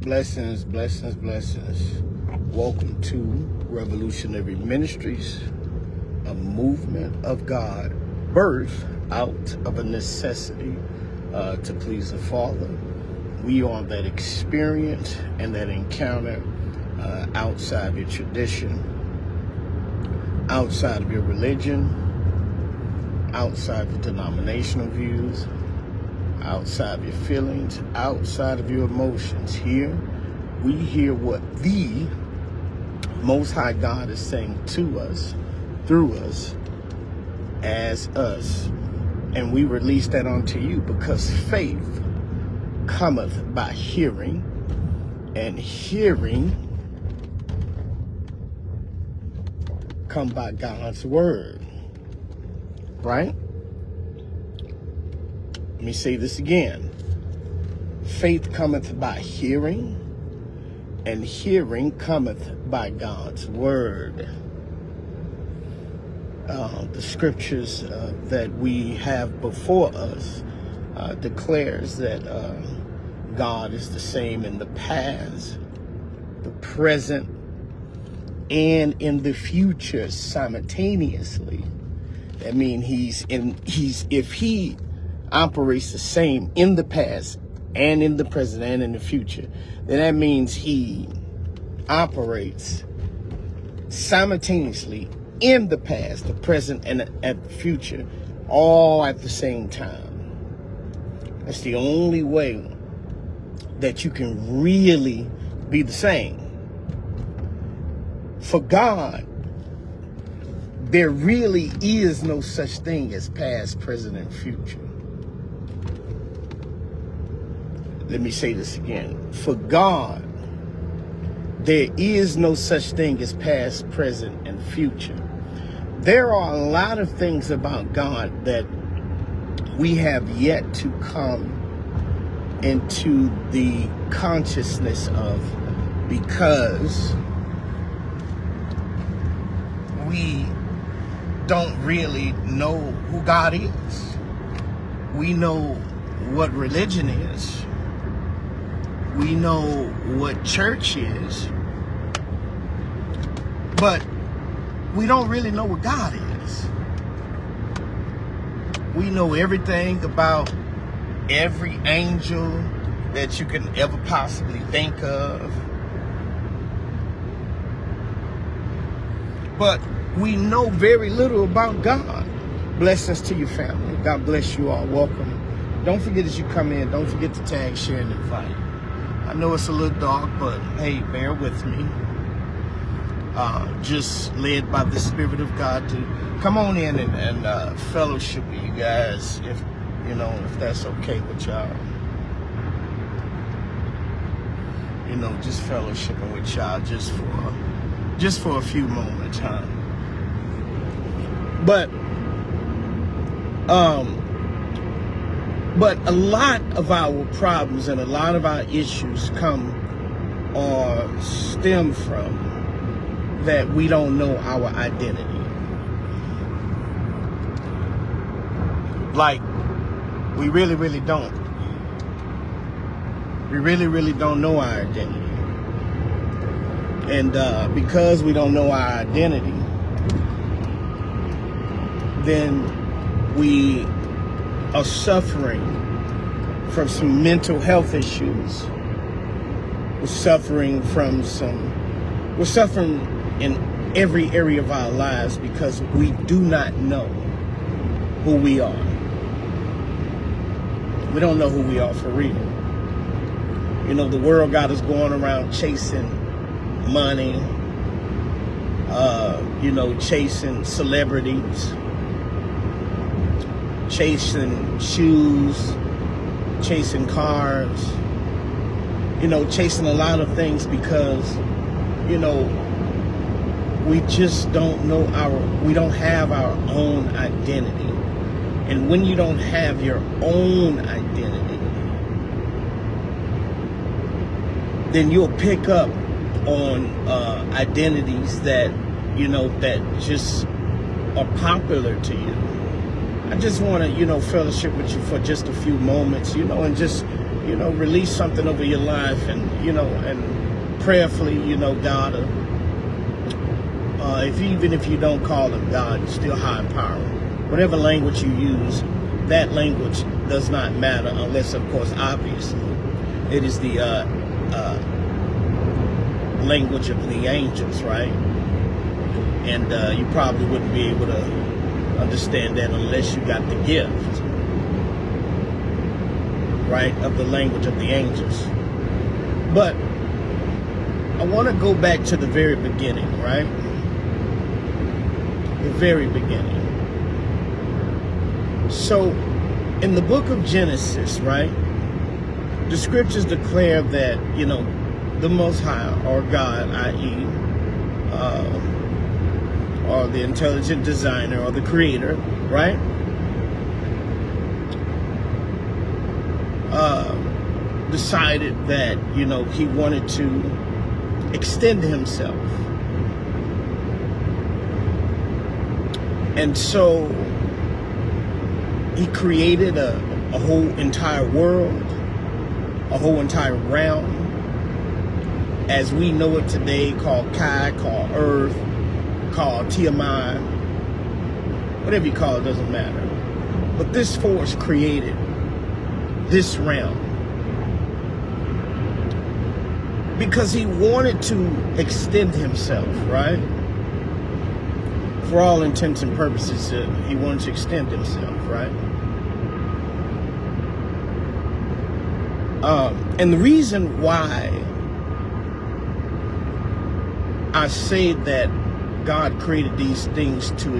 Blessings, blessings, blessings. Welcome to Revolutionary Ministries, a movement of God, birthed out of a necessity to please the Father. We are that experience and that encounter outside your tradition, outside of your religion, outside of denominational views, outside of your feelings, outside of your emotions. Here, we hear what the Most High God is saying to us, through us, as us. And we release that unto you because faith cometh by hearing, and hearing come by God's word. Right? Let me say this again. Faith cometh by hearing, and hearing cometh by God's word. The scriptures that we have before us declares that God is the same in the past, the present, and in the future simultaneously. That means if he operates the same in the past and in the present and in the future, then that means he operates simultaneously in the past, the present, and at the future, all at the same time. That's the only way that you can really be the same. For God, there really is no such thing as past, present, and future. Let me say this again. For God, there is no such thing as past, present, and future. There are a lot of things about God that we have yet to come into the consciousness of, because we don't really know who God is. We know what religion is. We know what church is, but we don't really know what God is. We know everything about every angel that you can ever possibly think of, but we know very little about God. Blessings to your family. God bless you all. Welcome. Don't forget as you come in, don't forget to tag, share, and invite. I know it's a little dark, but hey, bear with me. Just led by the Spirit of God to come on in and fellowship with you guys, if that's okay with y'all. Just fellowshipping with y'all just for a few moments, huh? But a lot of our problems and a lot of our issues come or stem from that we don't know our identity. Like, we really, really don't. We really, really don't know our identity. And because we don't know our identity, then we are suffering from some mental health issues. We're suffering in every area of our lives because we do not know who we are. We don't know who we are for real. The world got us going around chasing money, chasing celebrities, chasing shoes, chasing cars, chasing a lot of things because, we just don't know we don't have our own identity. And when you don't have your own identity, then you'll pick up on identities that, that just are popular to you. I just want to, fellowship with you for just a few moments, and just release something over your life, and and prayerfully, God, even if you don't call him God, he's still high in power. Whatever language you use, that language does not matter, unless, of course, obviously, it is the language of the angels, right? And you probably wouldn't be able to understand that unless you got the gift, right, of the language of the angels. But I want to go back to the very beginning, right? The very beginning. So, in the book of Genesis, right, the scriptures declare that, the Most High, or God, i.e., or the intelligent designer, or the creator, right, decided that, he wanted to extend himself. And so he created a whole entire world, a whole entire realm, as we know it today, called Kai, called Earth, called Tiamat, whatever you call it, doesn't matter. But this force created this realm because he wanted to extend himself, right? For all intents and purposes, he wanted to extend himself, right? And the reason why I say that God created these things to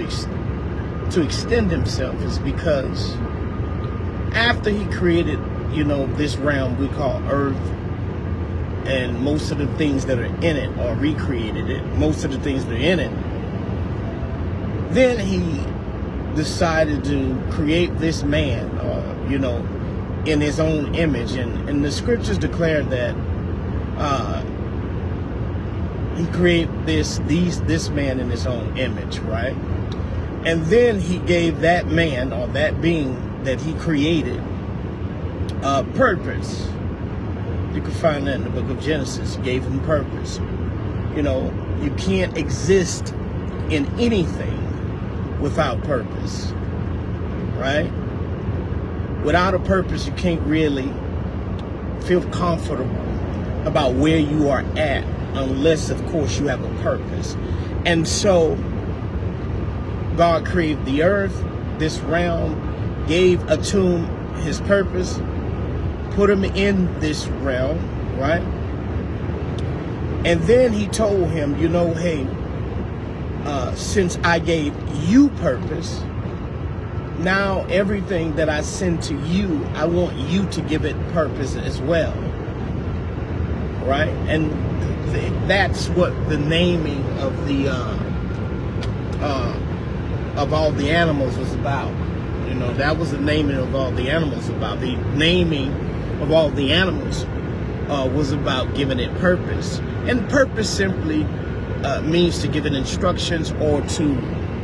extend himself is because after he created, this realm we call Earth, and most of the things that are in it, or recreated it, most of the things that are in it, then he decided to create this man, in his own image. And the scriptures declare that he created this man in his own image, right? And then he gave that man, or that being that he created, purpose. You can find that in the book of Genesis. He gave him purpose. You can't exist in anything without purpose, right? Without a purpose, you can't really feel comfortable about where you are at, unless, of course, you have a purpose. And so God created the earth, this realm, gave Atum his purpose, put him in this realm, right? And then he told him, hey, since I gave you purpose, now everything that I send to you, I want you to give it purpose as well, right? And that's what the naming of the of all the animals was about. That was the naming of all the animals about. The naming of all the animals was about giving it purpose. And purpose simply means to give it instructions, or to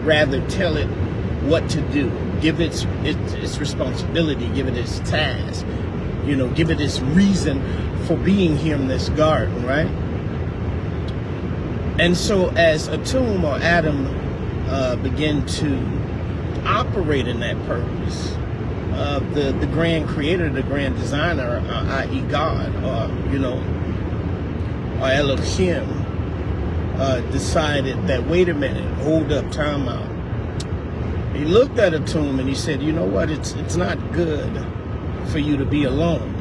rather tell it what to do. Give it its responsibility, give it its task, give it its reason for being here in this garden, right? And so as Atum, or Adam, began to operate in that purpose, the grand creator, the grand designer, i.e. God, or Elohim, decided that, wait a minute, hold up, time out. He looked at Atum and he said, you know what, it's not good for you to be alone,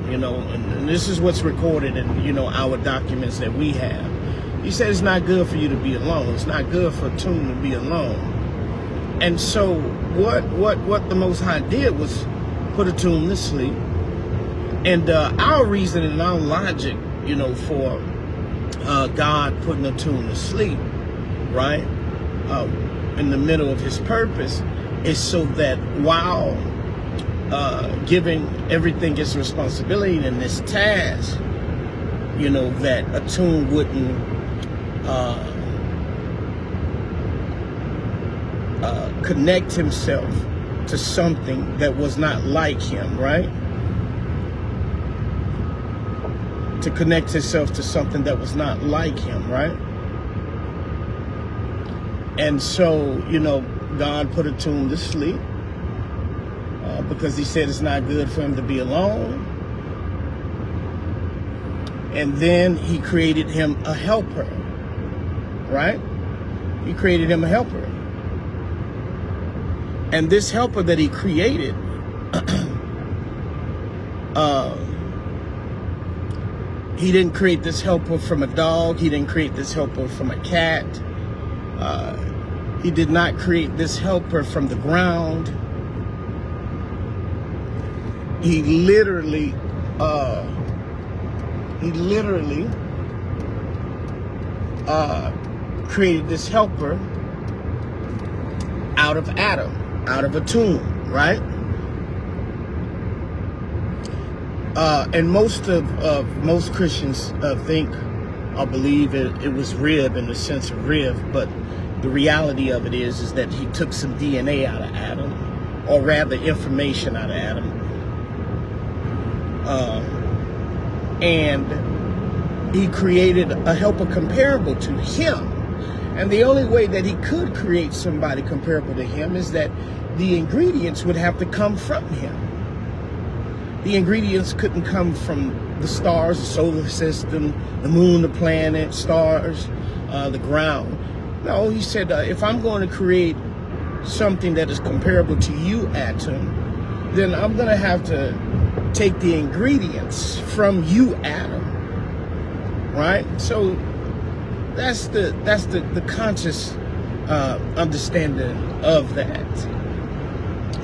and this is what's recorded in, our documents that we have. He said it's not good for you to be alone. It's not good for Atum to be alone. And so what the Most High did was put Atum to sleep. And our reason and our logic, for God putting Atum to sleep, right, in the middle of his purpose, is so that while giving everything its responsibility in this task, that Atum wouldn't connect himself to something that was not like him, right? to connect himself to something that was not like him, right? And so, you know, God put Atum to sleep because he said it's not good for him to be alone. And then he created him a helper, right? He created him a helper. And this helper that he created, he didn't create this helper from a dog. He didn't create this helper from a cat. He did not create this helper from the ground. He literally created this helper out of Adam, out of Atum, right? And most Christians think or believe it was rib in the sense of rib, but the reality of it is that he took some DNA out of Adam, or rather information out of Adam, and he created a helper comparable to him. And the only way that he could create somebody comparable to him is that the ingredients would have to come from him. The ingredients couldn't come from the stars, the solar system, the moon, the planet, stars, the ground. No, he said, if I'm going to create something that is comparable to you, Atom, then I'm going to have to take the ingredients from you, Adam. Right? So that's the conscious understanding of that.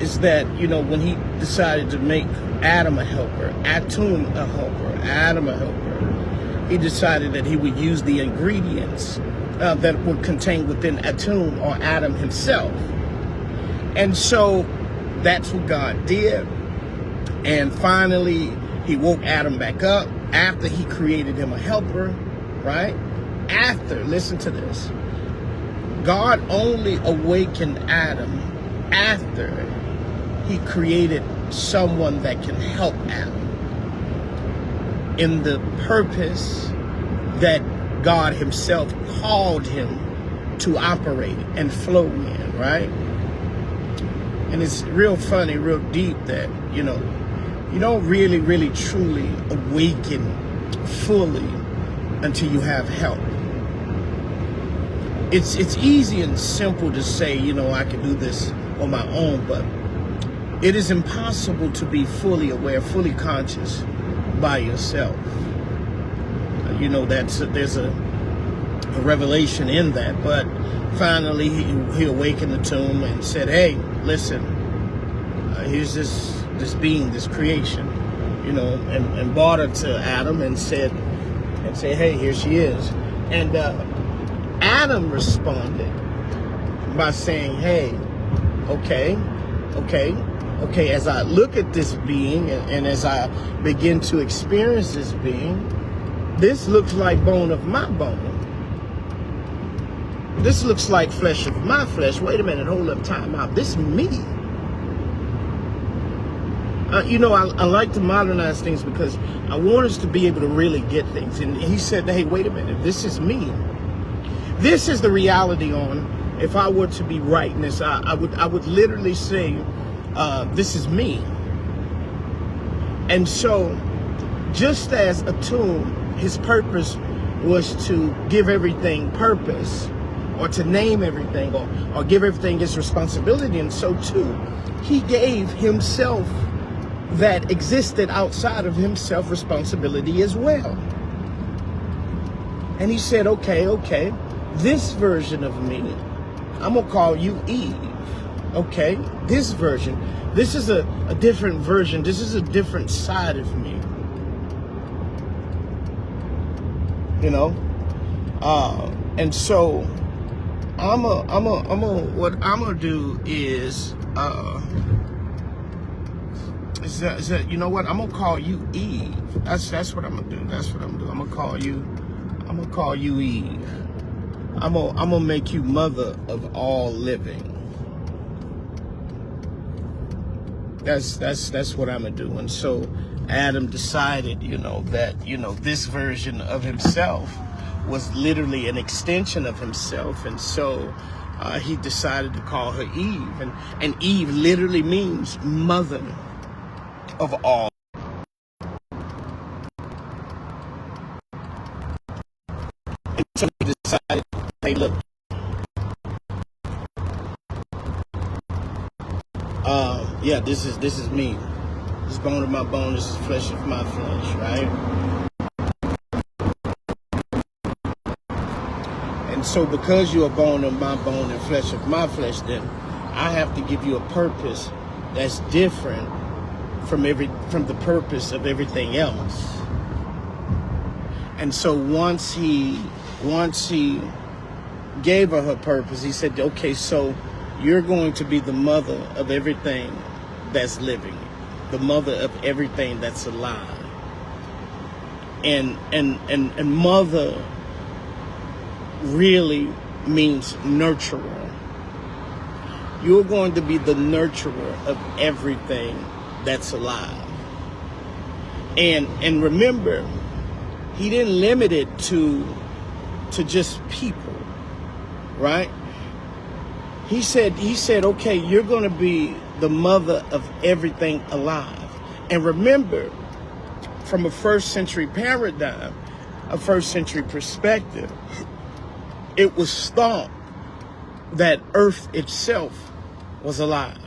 Is that, you know, when he decided to make Adam a helper, Atum a helper, Adam a helper, he decided that he would use the ingredients that were contained within Atum, or Adam himself. And so that's what God did. And finally, he woke Adam back up after he created him a helper, right? After, listen to this, God only awakened Adam after he created someone that can help Adam in the purpose that God himself called him to operate and flow in, right? And it's real funny, real deep that, you know, you don't really truly awaken fully until you have help. It's easy and simple to say, you know, I can do this on my own, but it is impossible to be fully aware, fully conscious by yourself. You know, there's a revelation in that. But finally, he awakened the tomb and said, "Hey, listen, here's this being, this creation," you know, and brought her to Adam and said, "Hey, here she is." And Adam responded by saying, "Hey, okay. As I look at this being and as I begin to experience this being, this looks like bone of my bone. This looks like flesh of my flesh. Wait a minute, hold up, time out. This is me." You know, I like to modernize things because I want us to be able to really get things. And he said, "Hey, wait a minute, this is me. This is the reality on, if I were to be right in this, I would literally say, this is me." And so, just as Atum, his purpose was to give everything purpose, or to name everything, or give everything its responsibility, and so too, he gave himself that existed outside of himself responsibility as well. And he said, okay, this version of me, I'm gonna call you Eve. Okay, this version, this is a different version, this is a different side of me. You know? And so what I'm gonna do is that, you know what, I'm gonna call you Eve. That's what I'm gonna do. That's what I'm gonna do. I'm gonna call you Eve. I'm gonna make you mother of all living. That's what I'm gonna do. And so Adam decided, that this version of himself was literally an extension of himself, and so he decided to call her Eve, and Eve literally means mother of all. And so he decided, hey, look, yeah, this is me. This is bone of my bone. This is flesh of my flesh, right? And so because you're bone of my bone and flesh of my flesh, then I have to give you a purpose that's different from the purpose of everything else. And so once he gave her purpose, he said, okay, so you're going to be the mother of everything that's living, the mother of everything that's alive. And mother really means nurturer. You're going to be the nurturer of everything that's alive. And remember, he didn't limit it to just people, right? He said, okay, you're going to be the mother of everything alive. And remember, from a first century paradigm, a first century perspective, it was thought that Earth itself was alive.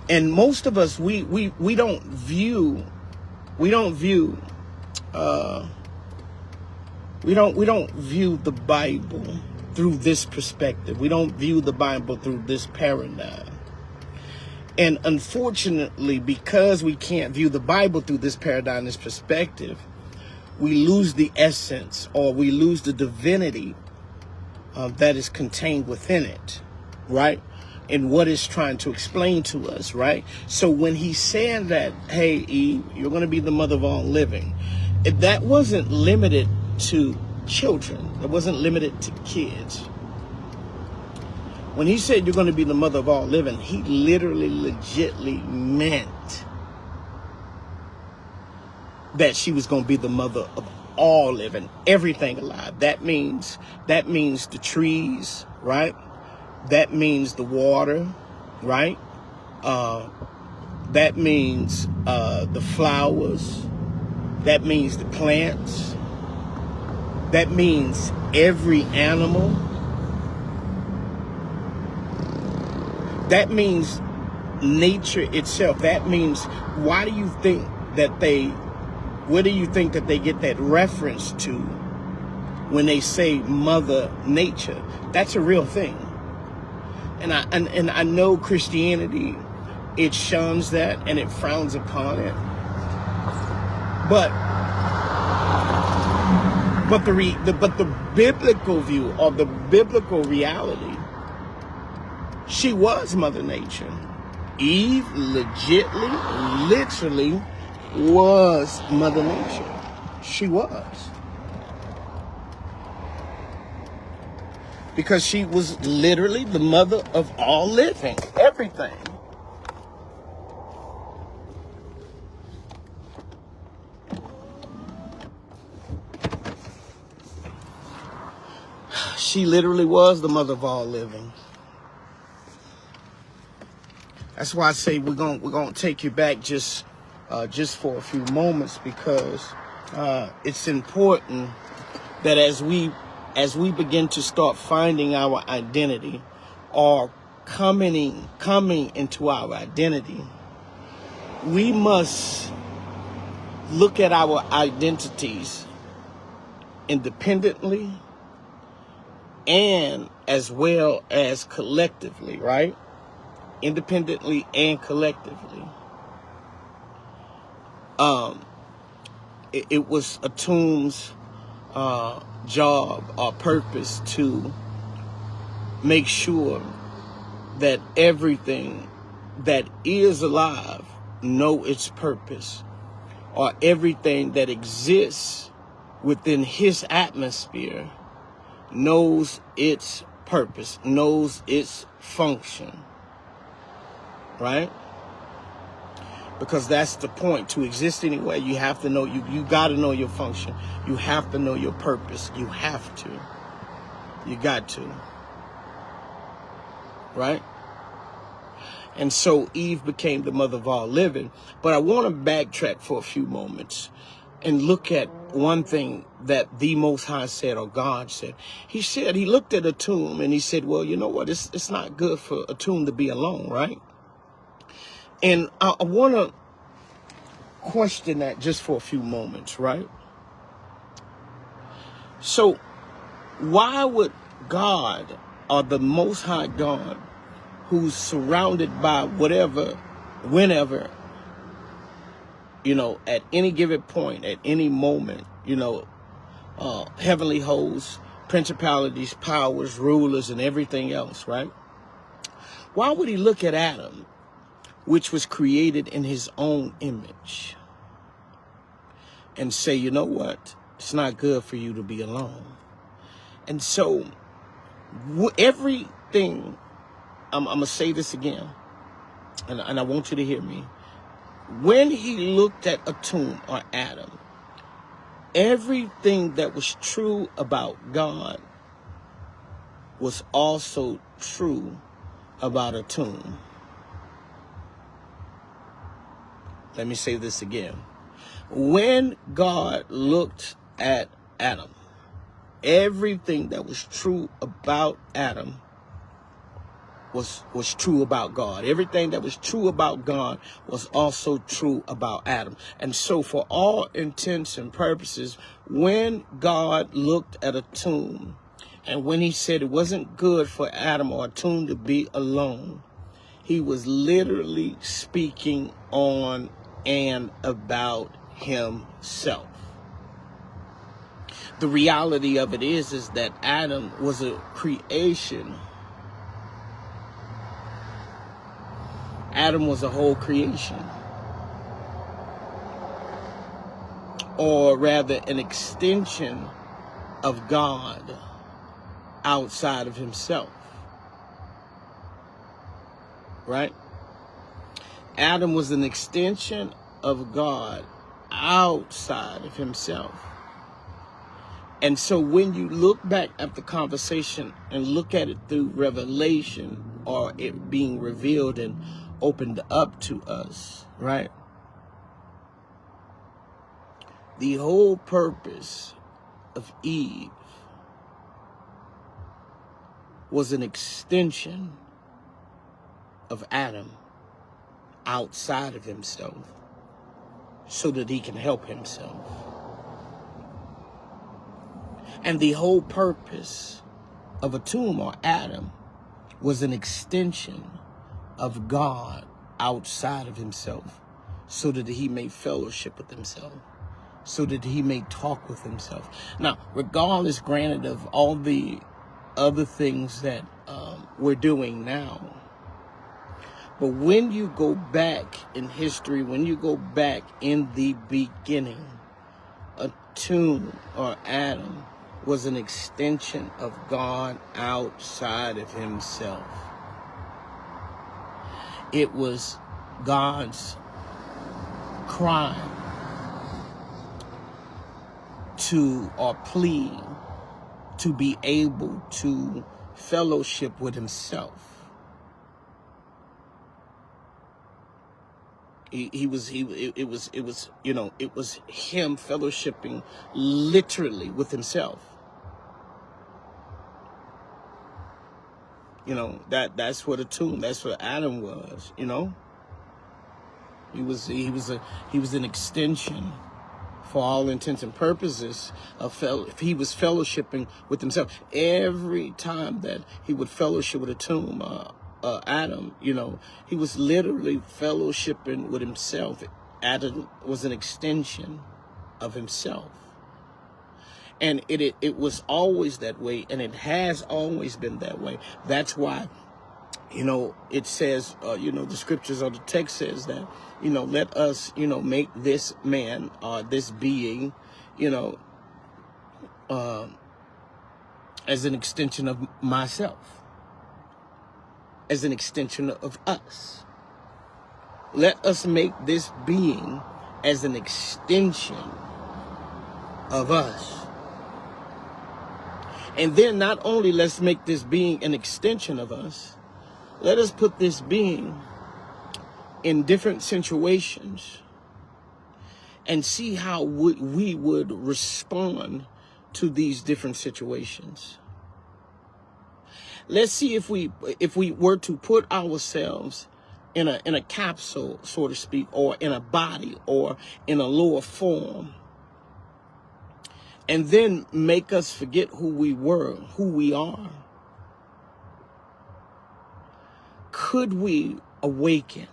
And most of us, we don't view the Bible through this perspective. We don't view the Bible through this paradigm. And unfortunately, because we can't view the Bible through this paradigm, this perspective, we lose the essence, or we lose the divinity that is contained within it, right? And what it's trying to explain to us, right? So when he said that, hey, Eve, you're going to be the mother of all living, that wasn't limited to children. It wasn't limited to kids. When he said you're going to be the mother of all living, he literally, legitly meant that she was going to be the mother of all living, everything alive. That means the trees, right? That means the water, right? That means the flowers. That means the plants. That means every animal. That means nature itself. That means, where do you think that they get that reference to when they say Mother Nature? That's a real thing. And I know Christianity, it shuns that and it frowns upon it. But the biblical view, or the biblical reality, she was Mother Nature. Eve literally was Mother Nature. She was. Because she was literally the mother of all living, everything. She literally was the mother of all living. That's why I say we're gonna take you back just for a few moments, because it's important that as we begin to start finding our identity, or coming into our identity, we must look at our identities independently and as well as collectively, right? Independently and collectively. It was Atum's job or purpose to make sure that everything that is alive know its purpose, or everything that exists within his atmosphere knows its purpose, knows its function, right? Because that's the point. To exist anywhere, you have to know, you got to know your function. You have to know your purpose. You have to. You got to. Right? And so Eve became the mother of all living. But I want to backtrack for a few moments and look at one thing that the Most High said, or God said. He said, he looked at a tomb and he said, well, you know what? It's not good for a tomb to be alone, right? And I want to question that just for a few moments, right? So why would God, or the Most High God, who's surrounded by whatever, whenever, you know, at any given point, at any moment, you know, heavenly hosts, principalities, powers, rulers, and everything else, right? Why would he look at Adam, which was created in his own image, and say, you know what? It's not good for you to be alone. And so everything, I'm going to say this again, and I want you to hear me. When he looked at a tomb, or Adam, everything that was true about God was also true about a tomb. Let me say this again. When God looked at Adam, everything that was true about Adam was true about God. Everything that was true about God was also true about Adam. And so for all intents and purposes, when God looked at a tomb, and when he said it wasn't good for Adam or a tomb to be alone, he was literally speaking on and about himself. The reality of it is that Adam was a creation. Adam was a whole creation, or rather an extension of God outside of himself, right? Adam was an extension of God outside of himself. And so when you look back at the conversation and look at it through revelation, or it being revealed and opened up to us, right? The whole purpose of Eve was an extension of Adam outside of himself, so that he can help himself. And the whole purpose of a tomb, or Adam, was an extension of God outside of himself, so that he may fellowship with himself, so that he may talk with himself. Now, regardless, granted, of all the other things that we're doing now, but when you go back in history, when you go back in the beginning, a tomb, or Adam, was an extension of God outside of himself. It was God's crime or plea to be able to fellowship with himself. It was him fellowshipping literally with himself. You know, that's what a tomb, that's what Adam was, you know. He was an extension, for all intents and purposes, he was fellowshipping with himself. Every time that he would fellowship with a tomb, Adam, you know, he was literally fellowshipping with himself. Adam was an extension of himself. And it was always that way, and it has always been that way. That's why, you know, it says, you know, the scriptures or the text says that, you know, let us, you know, make this man, this being, you know, as an extension of myself, as an extension of us. Let us make this being as an extension of us. And then not only let's make this being an extension of us, let us put this being in different situations and see how we would respond to these different situations. Let's see if we were to put ourselves in a capsule, so to speak, or in a body, or in a lower form, and then make us forget who we were, who we are. Could we awaken?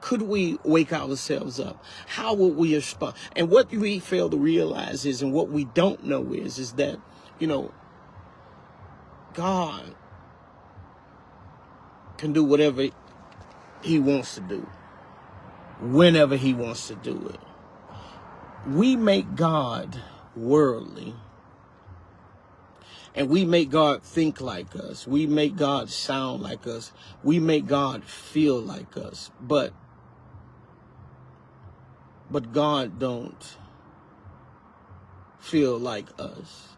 Could we wake ourselves up? How would we respond? And what we fail to realize is, and what we don't know is that, God can do whatever he wants to do, whenever he wants to do it. We make God worldly, and we make God think like us. We make God sound like us. We make God feel like us. But God don't feel like us.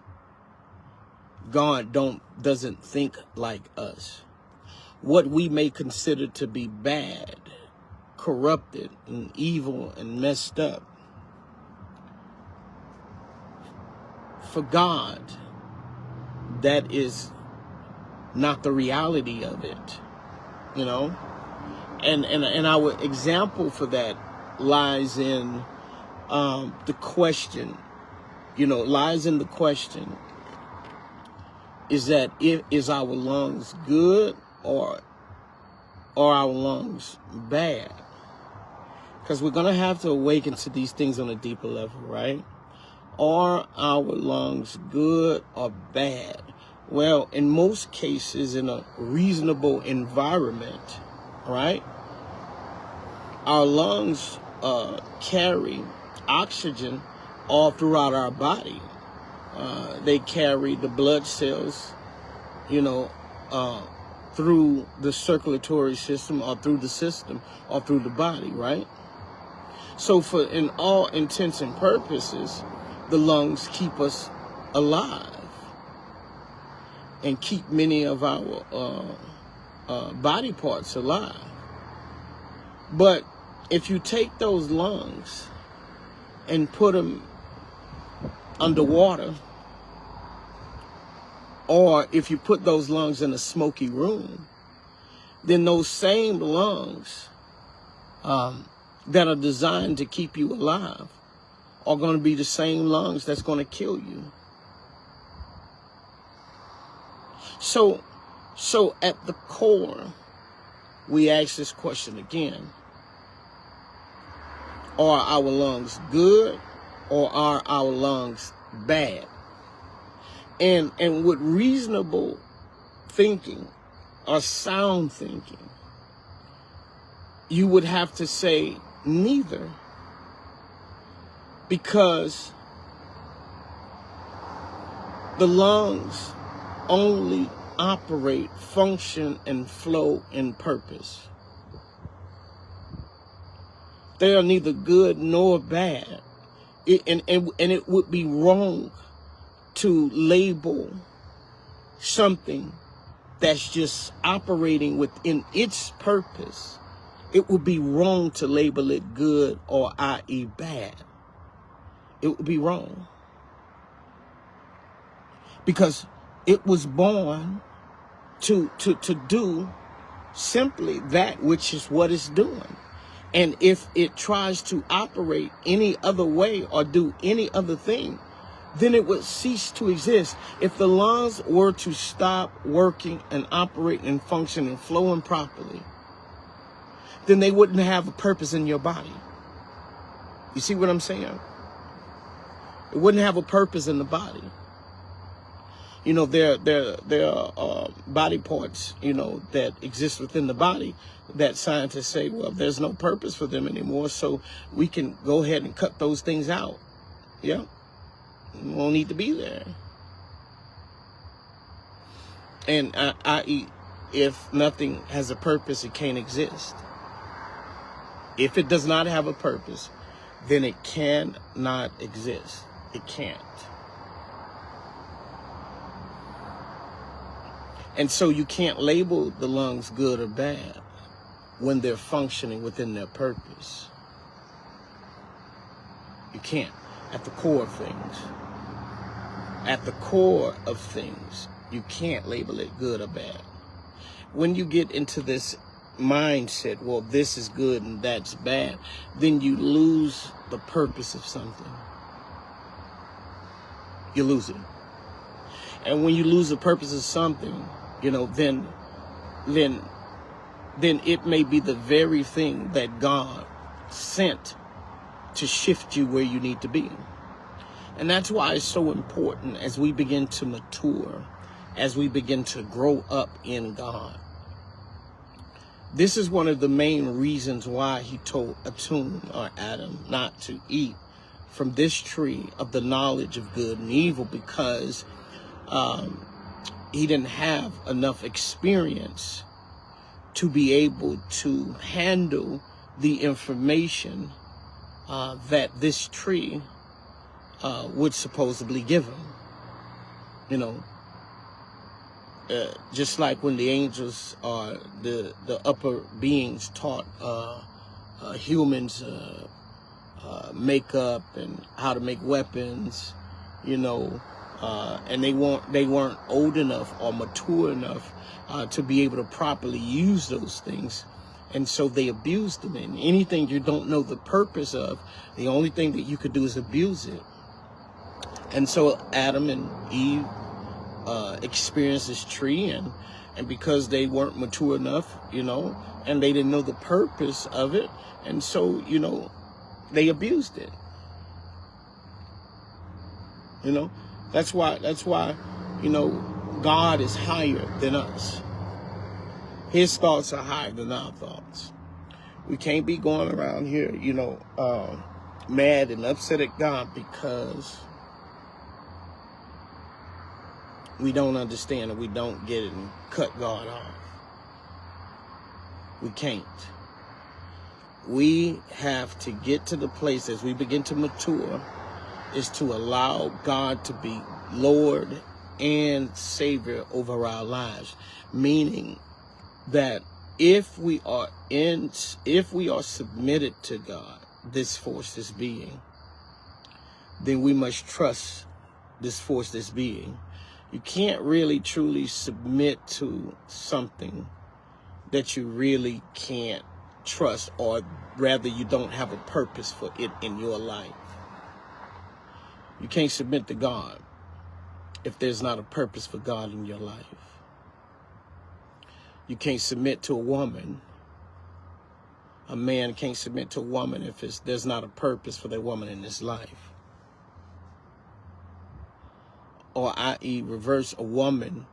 God doesn't think like us. What we may consider to be bad, corrupted, and evil, and messed up, for God, that is not the reality of it, And our example for that lies in the question, lies in the question, is our lungs good or our lungs bad? Because we're going to have to awaken to these things on a deeper level, right? Are our lungs good or bad? Well, in most cases, in a reasonable environment, right, our lungs carry oxygen all throughout our body. They carry the blood cells, through the circulatory system, or through the system, or through the body, right? So in all intents and purposes, the lungs keep us alive and keep many of our body parts alive. But if you take those lungs and put them underwater, or if you put those lungs in a smoky room, then those same lungs that are designed to keep you alive are going to be the same lungs that's going to kill you. So at the core, we ask this question again: are our lungs good or are our lungs bad? And with reasonable thinking or sound thinking, you would have to say neither, because the lungs only operate, function, and flow in purpose. They are neither good nor bad. And it would be wrong to label something that's just operating within its purpose. It would be wrong to label it good or i.e. bad. It would be wrong, because it was born to do simply that which is what it's doing. And if it tries to operate any other way or do any other thing, then it would cease to exist. If the lungs were to stop working and operating and functioning and flowing properly, then they wouldn't have a purpose in your body. You see what I'm saying? It wouldn't have a purpose in the body. There are body parts, that exist within the body that scientists say, well, there's no purpose for them anymore, so we can go ahead and cut those things out. Yeah. Won't need to be there. And i.e., if nothing has a purpose, it can't exist. If it does not have a purpose, then it cannot exist. It can't. And so you can't label the lungs good or bad when they're functioning within their purpose. You can't. At the core of things. At the core of things, you can't label it good or bad. When you get into this mindset, well, this is good and that's bad, then you lose the purpose of something. You lose it. And when you lose the purpose of something, then it may be the very thing that God sent to shift you where you need to be. And that's why it's so important as we begin to mature, as we begin to grow up in God. This is one of the main reasons why he told Adam not to eat from this tree of the knowledge of good and evil, because he didn't have enough experience to be able to handle the information that this tree would supposedly give him. Just like when the angels or the upper beings taught humans makeup and how to make weapons, and they weren't old enough or mature enough to be able to properly use those things. And so they abused them. And anything you don't know the purpose of, the only thing that you could do is abuse it. And so Adam and Eve experienced this tree, and because they weren't mature enough, and they didn't know the purpose of it, and so, they abused it. That's why, God is higher than us. His thoughts are higher than our thoughts. We can't be going around here, mad and upset at God because we don't understand and we don't get it and cut God off. We can't. We have to get to the place as we begin to mature is to allow God to be Lord and Savior over our lives. Meaning that if we are submitted to God, this force, this being, then we must trust this force, this being. You can't really truly submit to something that you really can't trust, or rather you don't have a purpose for it in your life. You can't submit to God if there's not a purpose for God in your life. You can't submit to a woman. A man can't submit to a woman if there's not a purpose for that woman in his life. Or i.e. reverse, a woman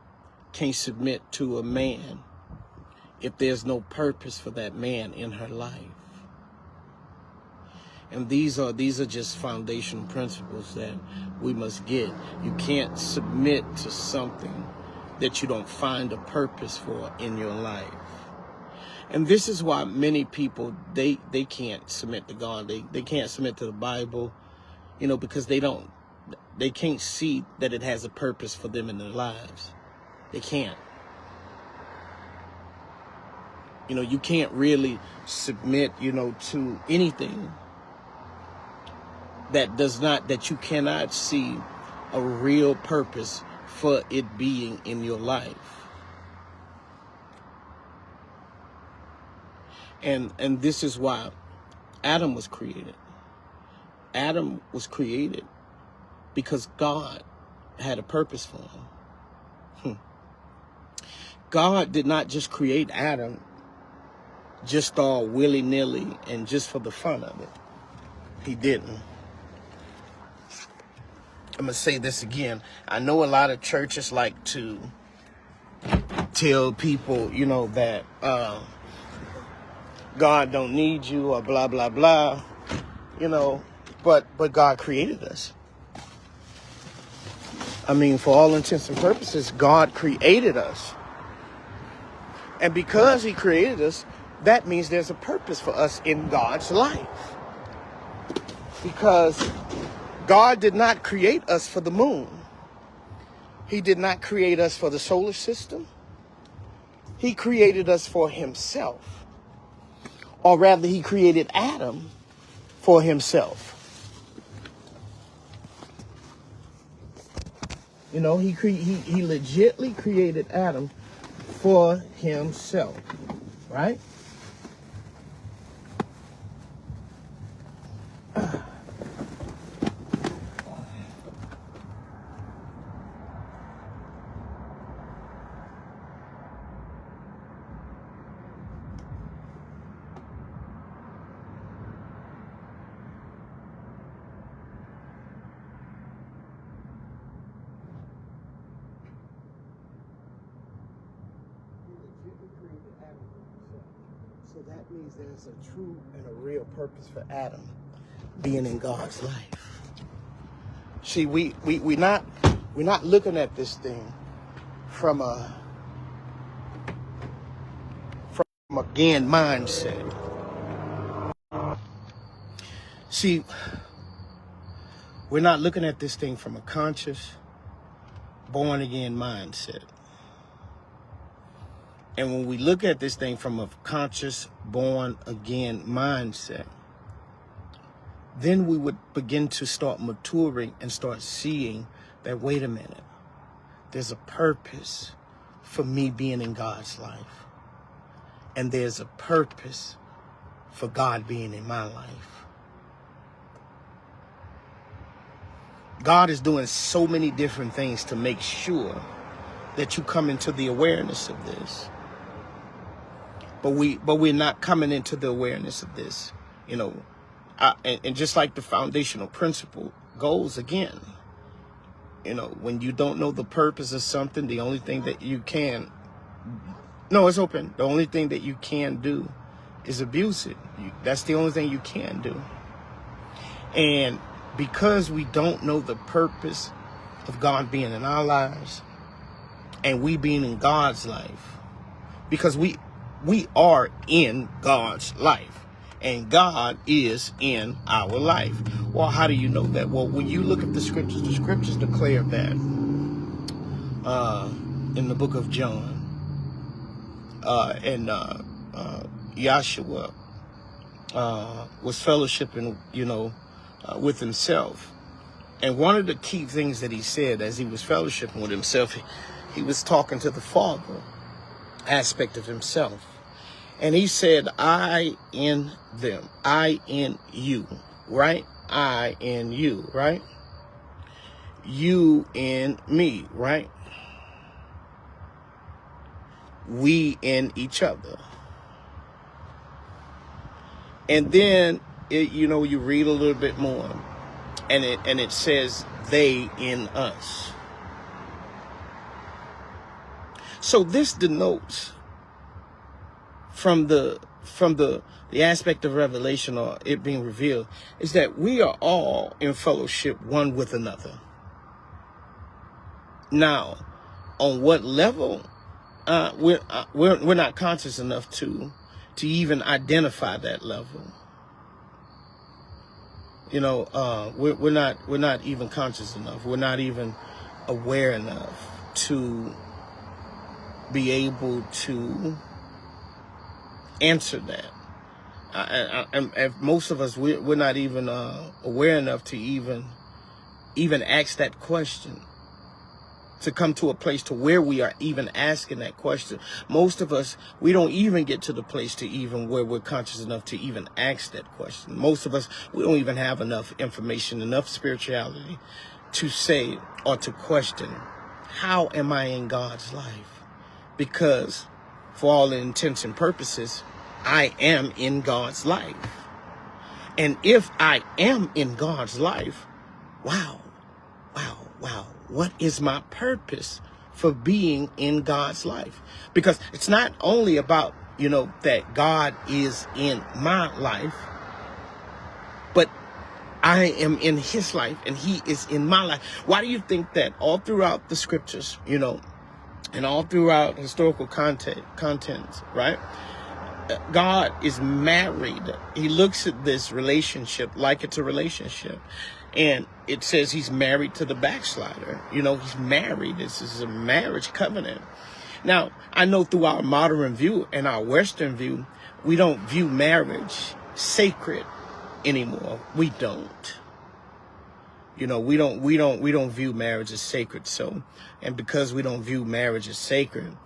can't submit to a man if there's no purpose for that man in her life. And these are just foundational principles that we must get. You can't submit to something that you don't find a purpose for in your life. And this is why many people, they can't submit to God. They can't submit to the Bible, because they can't see that it has a purpose for them in their lives. They can't. You can't really submit, to anything that you cannot see a real purpose for it being in your life. And this is why Adam was created. Adam was created because God had a purpose for him. God did not just create Adam just all willy-nilly and just for the fun of it. He didn't. I'm going to say this again. I know a lot of churches like to tell people, that God don't need you or blah, blah, blah, but God created us. I mean, for all intents and purposes, God created us. And because he created us, that means there's a purpose for us in God's life. Because God did not create us for the moon. He did not create us for the solar system. He created us for himself. Or rather, he created Adam for himself. You know, he legitly created Adam for himself, right? So that means there's a true and a real purpose for Adam being in God's life. See, we're not looking at this thing from a again mindset. See, we're not looking at this thing from a conscious, born again mindset. And when we look at this thing from a conscious, born again mindset, then we would begin to start maturing and start seeing that, wait a minute, there's a purpose for me being in God's life. And there's a purpose for God being in my life. God is doing so many different things to make sure that you come into the awareness of this. But we're not coming into the awareness of this, you know. And just like the foundational principle goes again, you know, when you don't know the purpose of something, the only thing that you can, no, it's open. The only thing that you can do is abuse it. That's the only thing you can do. And because we don't know the purpose of God being in our lives and we being in God's life, because we are in God's life. And God is in our life. Well, how do you know that? Well, when you look at the scriptures declare that in the book of John, Yahshua was fellowshipping, you know, with himself. And one of the key things that he said as he was fellowshipping with himself, he was talking to the Father aspect of himself. And he said, I in them, I in you, right? I in you, right? You in me, right? We in each other. And then, you know, you read a little bit more and it says they in us. So this denotes from the aspect of revelation, or it being revealed, is that we are all in fellowship one with another. Now, on what level, we're not conscious enough to even identify that level. You know, we're not even conscious enough. We're not even aware enough to be able to answer that. And most of us, we're not even aware enough to even ask that question, to come to a place to where we are even asking that question. Most of us, we don't even get to the place to even where we're conscious enough to even ask that question. Most of us, we don't even have enough information, enough spirituality to say or to question, how am I in God's life? Because for all intents and purposes, I am in God's life. And if I am in God's life, wow, what is my purpose for being in God's life? Because it's not only about, you know, that God is in my life, but I am in his life and he is in my life. Why do you think that all throughout the scriptures, you know, and all throughout historical contents, right? God is married. He looks at this relationship like it's a relationship. And it says he's married to the backslider. You know, he's married. This is a marriage covenant. Now, I know through our modern view and our Western view, we don't view marriage sacred anymore. We don't. You know, we don't view marriage as sacred. So, and because we don't view marriage as sacred,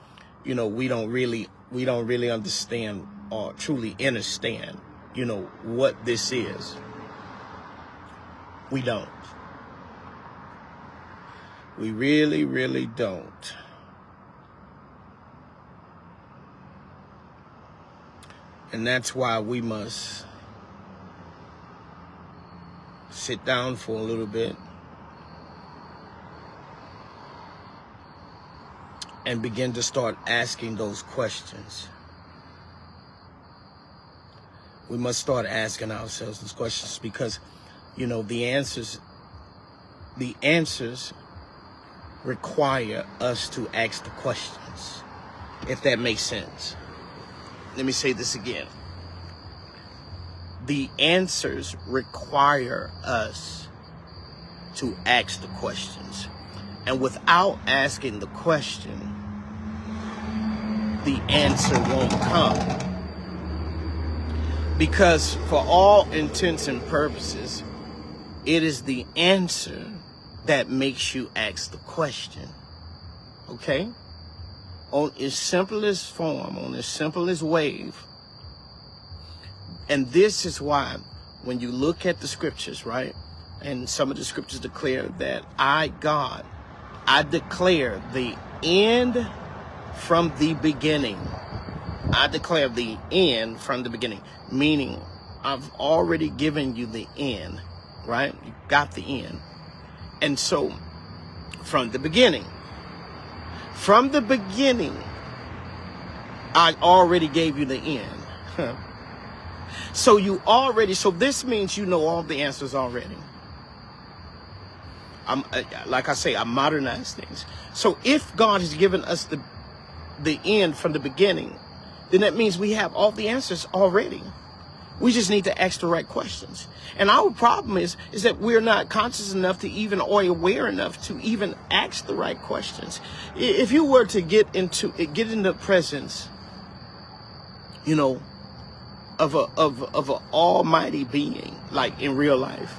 you know, we don't really understand or truly understand, you know, what this is. We don't. We really, really don't. And that's why we must sit down for a little bit and begin to start asking those questions. We must start asking ourselves those questions because, you know, the answers require us to ask the questions, if that makes sense. Let me say this again. The answers require us to ask the questions. And without asking the question, the answer won't come. Because for all intents and purposes, it is the answer that makes you ask the question. Okay? On its simplest form, on its simplest wave. And this is why when you look at the scriptures, right? And some of the scriptures declare that I, God, I declare the end from the beginning. I declare the end from the beginning. Meaning, I've already given you the end, right? You got the end. And so, from the beginning, I already gave you the end. So this means you know all the answers already. Like I say, I modernize things. So if God has given us the end from the beginning, then that means we have all the answers already. We just need to ask the right questions. And our problem is that we're not conscious enough to even, or aware enough to even ask the right questions. If you were to get into the presence, you know, of a almighty being, like in real life,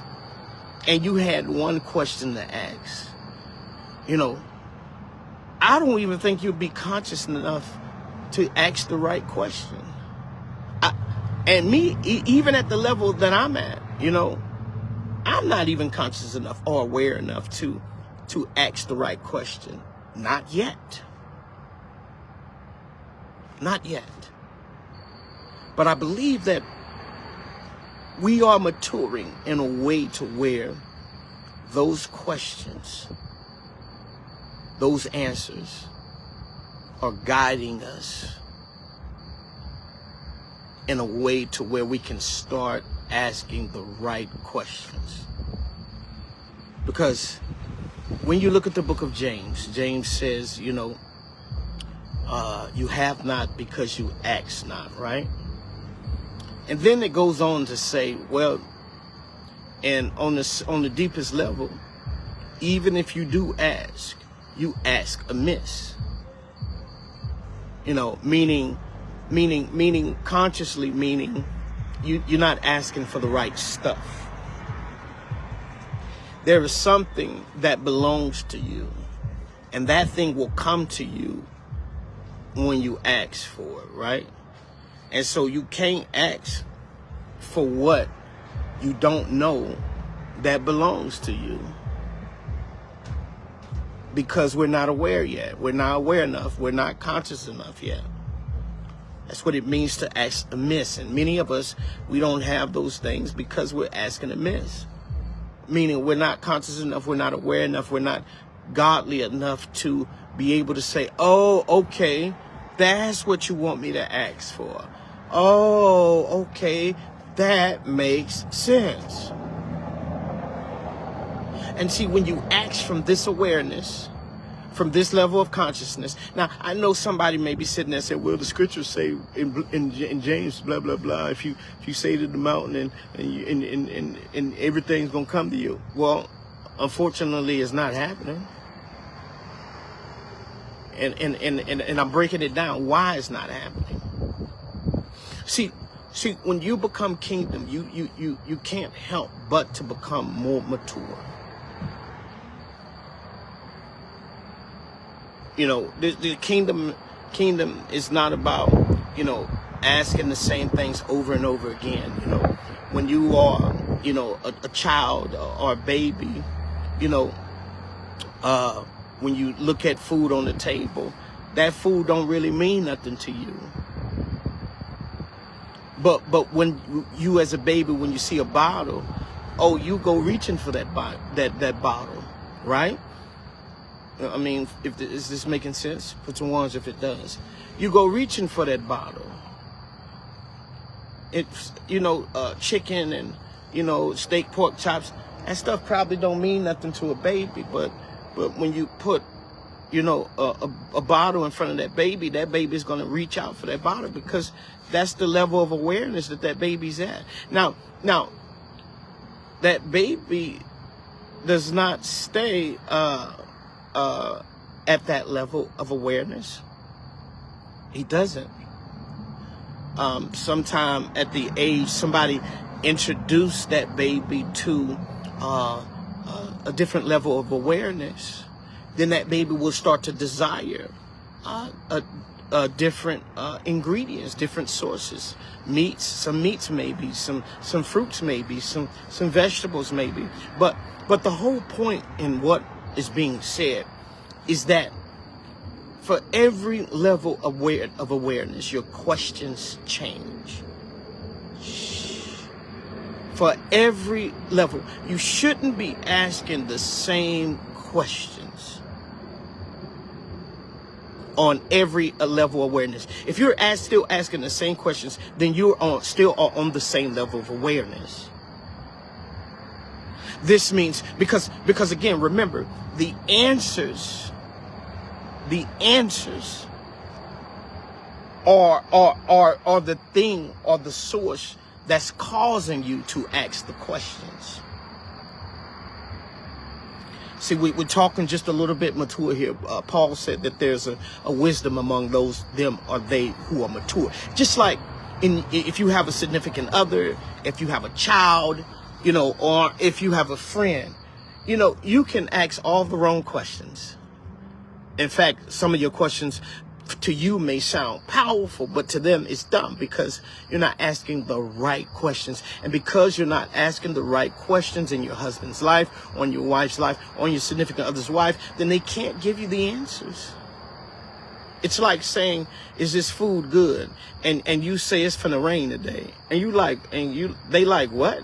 and you had one question to ask, you know, I don't even think you'd be conscious enough to ask the right question. And me, even at the level that I'm at, you know, I'm not even conscious enough or aware enough to ask the right question. Not yet. Not yet. But I believe that we are maturing in a way to where those questions, those answers are guiding us in a way to where we can start asking the right questions. Because when you look at the book of James, James says, you know, you have not because you ask not, right? And then it goes on to say, well, and on the deepest level, even if you do ask, you ask amiss. You know, meaning consciously, meaning you're not asking for the right stuff. There is something that belongs to you, and that thing will come to you when you ask for it, right? And so you can't ask for what you don't know that belongs to you, because we're not aware yet. We're not aware enough. We're not conscious enough yet. That's what it means to ask amiss. And many of us, we don't have those things because we're asking amiss. Meaning we're not conscious enough, we're not aware enough, we're not godly enough to be able to say, oh, okay, that's what you want me to ask for. Oh, okay, that makes sense. And see, when you ask from this awareness, from this level of consciousness. Now, I know somebody may be sitting there and say, well, the scriptures say in James, blah, blah, blah, if you say to the mountain and everything's going to come to you. Well, unfortunately, it's not happening. And I'm breaking it down why it's not happening. See, when you become kingdom, you can't help but to become more mature. You know, the kingdom is not about, you know, asking the same things over and over again. You know, when you are, you know, a child or a baby, you know, when you look at food on the table, that food don't really mean nothing to you. But when you as a baby, when you see a bottle, oh, you go reaching for that bottle, right? I mean, is this making sense? Put some ones if it does. You go reaching for that bottle. It's, you know, chicken and, you know, steak, pork chops. That stuff probably don't mean nothing to a baby, but when you put, you know, a bottle in front of that baby is going to reach out for that bottle, because that's the level of awareness that baby's at. Now, that baby does not stay at that level of awareness. He doesn't. Sometime at the age somebody introduced that baby to a different level of awareness, then that baby will start to desire different ingredients, different sources, meats, some meats maybe, some fruits maybe, some vegetables maybe. But the whole point in what is being said is that for every level of awareness, your questions change. For every level, you shouldn't be asking the same questions on every level of awareness. If you're still asking the same questions, then you're still on the same level of awareness. This means, because again, remember, the answers are the thing or the source that's causing you to ask the questions. See, we're talking just a little bit mature here. Paul said that there's a wisdom among them or they who are mature. Just like if you have a significant other, if you have a child, you know, or if you have a friend, you know, you can ask all the wrong questions. In fact, some of your questions to you may sound powerful, but to them it's dumb, because you're not asking the right questions. And because you're not asking the right questions in your husband's life, on your wife's life, on your significant other's wife, then they can't give you the answers. It's like saying, is this food good? And you say it's finna rain today. And they like, what?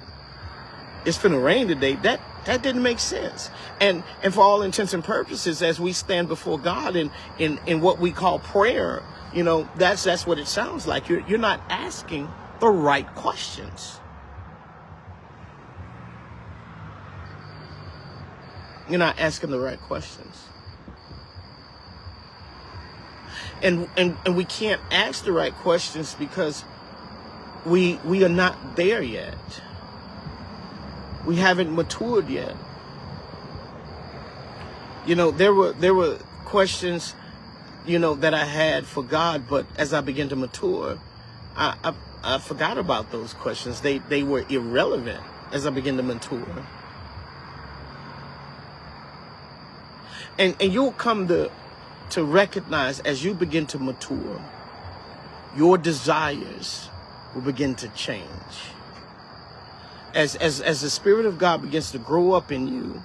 It's finna rain today. That didn't make sense. And for all intents and purposes, as we stand before God in what we call prayer, you know, that's what it sounds like. You're not asking the right questions. You're not asking the right questions. And we can't ask the right questions because we are not there yet. We haven't matured yet. You know, there were questions, you know, that I had for God, but as I began to mature, I forgot about those questions. They were irrelevant as I began to mature. And you'll come to recognize, as you begin to mature, your desires will begin to change. As the Spirit of God begins to grow up in you,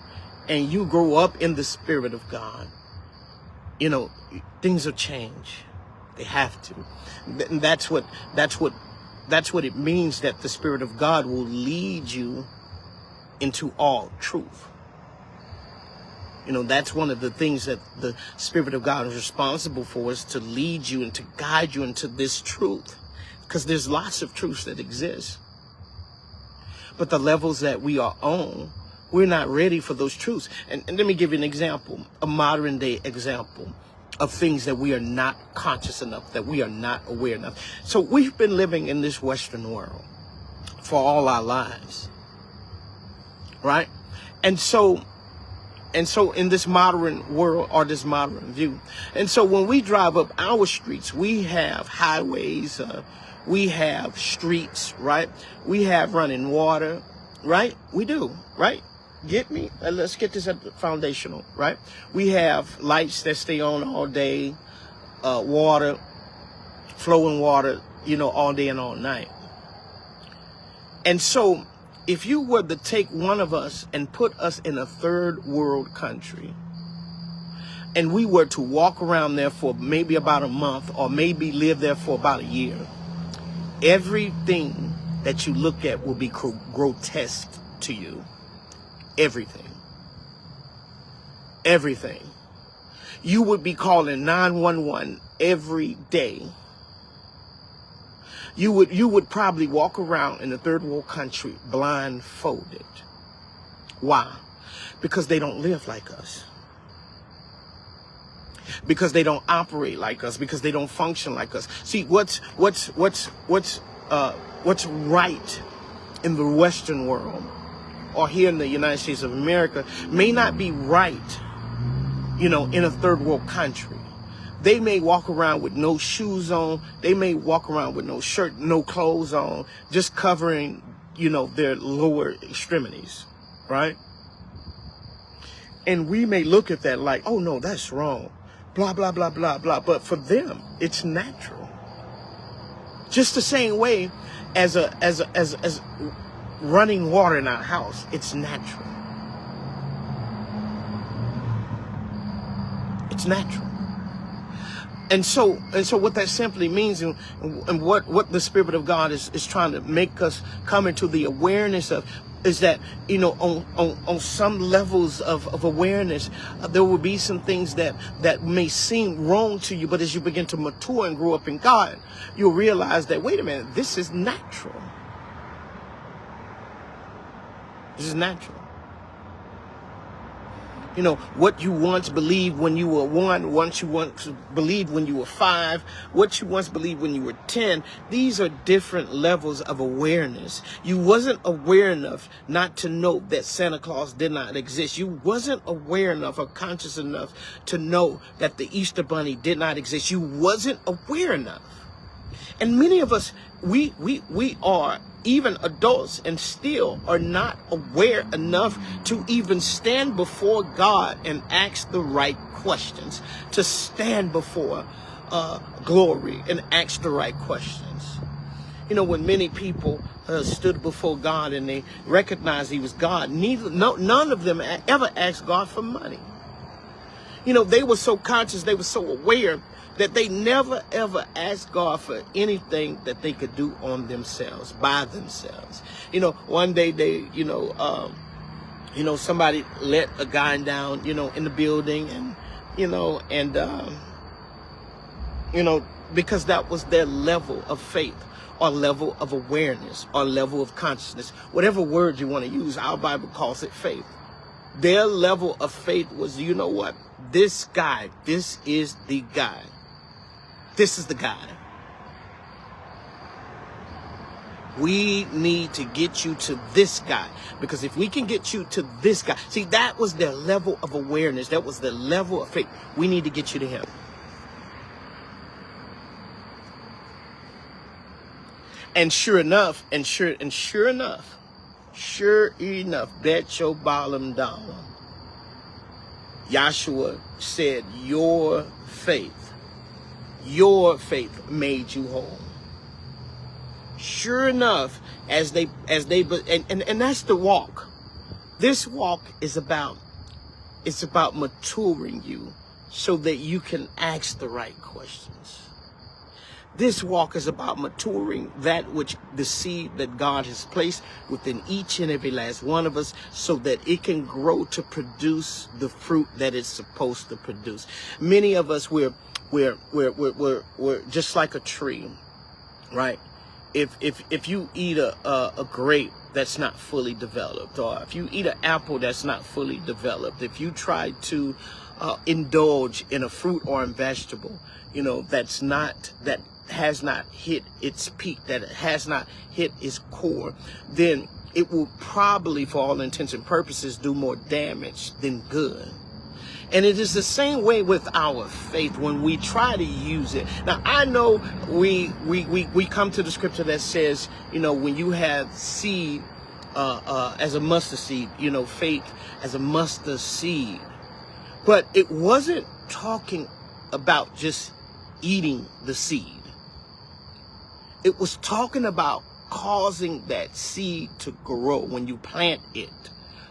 and you grow up in the Spirit of God, you know, things will change. They have to. And that's what it means, that the Spirit of God will lead you into all truth. You know, that's one of the things that the Spirit of God is responsible for, is to lead you and to guide you into this truth. Because there's lots of truths that exist. But the levels that we are on We're not ready for those truths. And let me give you an example, a modern day example of things that we are not conscious enough, that we are not aware enough. So we've been living in this Western world for all our lives, right? And so in this modern world, or this modern view, and so when we drive up our streets, we have highways, we have streets, right? We have running water, right? We do, right? Get me? Let's get this at the foundational, right? We have lights that stay on all day, water, flowing water, all day and all night. And so if you were to take one of us and put us in a third world country, and we were to walk around there for maybe about a month, or maybe live there for about a year, everything that you look at will be grotesque to you. Everything. Everything. You would be calling 911 every day. You would probably walk around in a third world country blindfolded. Why? Because they don't live like us. Because they don't operate like us. Because they don't function like us. See, what's right in the Western world, or here in the United States of America, may not be right, in a third world country. They may walk around with no shoes on. They may walk around with no shirt, no clothes on, just covering, their lower extremities, right? And we may look at that like, oh no, that's wrong, blah, blah, blah, blah, blah. But for them, it's natural. Just the same way as running water in our house, it's natural. It's natural. And so what that simply means, and what the Spirit of God is trying to make us come into the awareness of, is that, on some levels of awareness, there will be some things that may seem wrong to you, but as you begin to mature and grow up in God, you'll realize that, wait a minute, this is natural. This is natural. What you once believed when you were 1, what you once believed when you were 5, what you once believed when you were 10, these are different levels of awareness. You wasn't aware enough not to know that Santa Claus did not exist. You wasn't aware enough or conscious enough to know that the Easter Bunny did not exist. You wasn't aware enough. And many of us, we are even adults and still are not aware enough to even stand before God and ask the right questions, to stand before glory and ask the right questions. When many people stood before God and they recognized He was God, none of them ever asked God for money. They were so conscious, they were so aware that they never ever asked God for anything that they could do on themselves, by themselves. One day they, somebody let a guy down, in the building, and, because that was their level of faith, or level of awareness, or level of consciousness, whatever word you want to use. Our Bible calls it faith. Their level of faith was, what? This guy, this is the guy. This is the guy. We need to get you to this guy. Because if we can get you to this guy, see, that was their level of awareness. That was their level of faith. We need to get you to him. And sure enough, bet your bottom dollar, Yahshua said, your faith made you whole. Sure enough, and that's the walk. This walk is about maturing you so that you can ask the right questions. This walk is about maturing that which the seed that God has placed within each and every last one of us, so that it can grow to produce the fruit that it's supposed to produce. Many of us, we're just like a tree, right? If you eat a grape that's not fully developed, or if you eat an apple that's not fully developed, if you try to indulge in a fruit or a vegetable, that has not hit its peak, that it has not hit its core, then it will probably, for all intents and purposes, do more damage than good. And it is the same way with our faith when we try to use it. Now, I know we come to the scripture that says, when you have seed as a mustard seed, faith as a mustard seed. But it wasn't talking about just eating the seed. It was talking about causing that seed to grow when you plant it.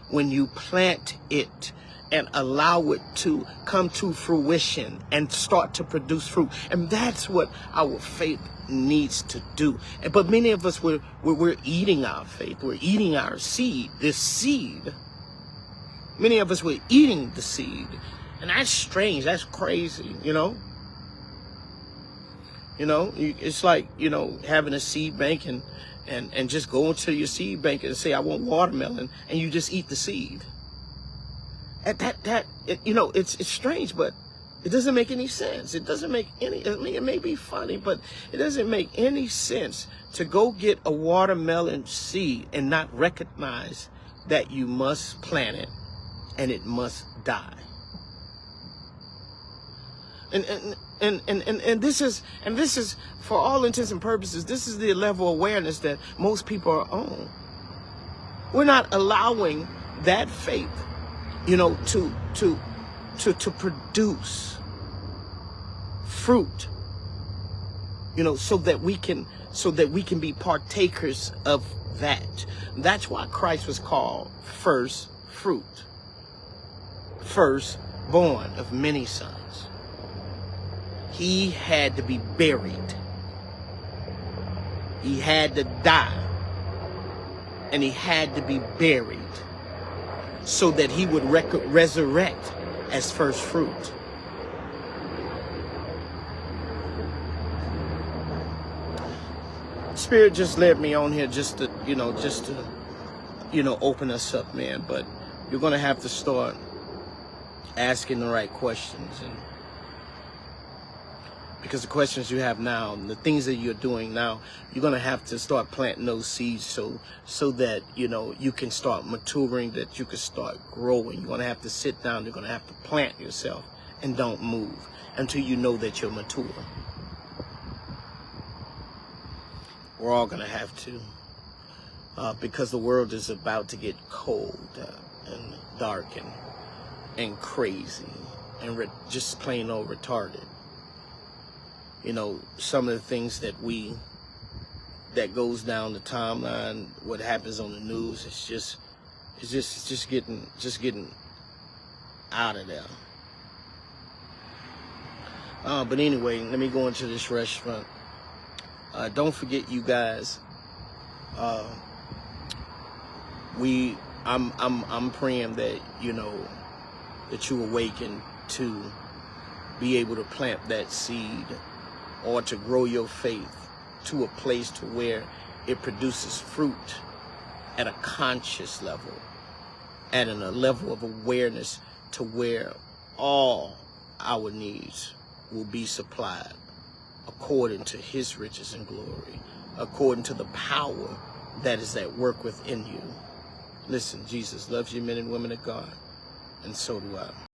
When you plant it and allow it to come to fruition and start to produce fruit. And that's what our faith needs to do. But many of us, we're eating our faith. We're eating our seed, this seed. Many of us, we're eating the seed. And that's strange. That's crazy, It's like, having a seed bank and just going to your seed bank and say, I want watermelon, and you just eat the seed. It's strange, but it doesn't make any sense. It doesn't make any, it may be funny, but it doesn't make any sense to go get a watermelon seed and not recognize that you must plant it and it must die. And this is for all intents and purposes, this is the level of awareness that most people are on. We're not allowing that faith, to produce fruit, so that we can be partakers of that. That's why Christ was called first fruit, firstborn of many sons. He had to be buried. He had to die. And he had to be buried so that he would resurrect as first fruit. Spirit just led me on here just to open us up, man. But you're going to have to start asking the right questions, and because the questions you have now and the things that you're doing now, you're going to have to start planting those seeds so that, you can start maturing, that you can start growing. You're going to have to sit down. You're going to have to plant yourself and don't move until you know that you're mature. We're all going to have to, because the world is about to get cold and dark and crazy and just plain old retarded. Some of the things that goes down the timeline, what happens on the news, it's just getting out of there. But anyway, let me go into this restaurant. Don't forget, you guys. I'm praying that that you awaken to be able to plant that seed, or to grow your faith to a place to where it produces fruit at a conscious level, at a level of awareness to where all our needs will be supplied according to his riches and glory, according to the power that is at work within you. Listen, Jesus loves you, men and women of God, and so do I.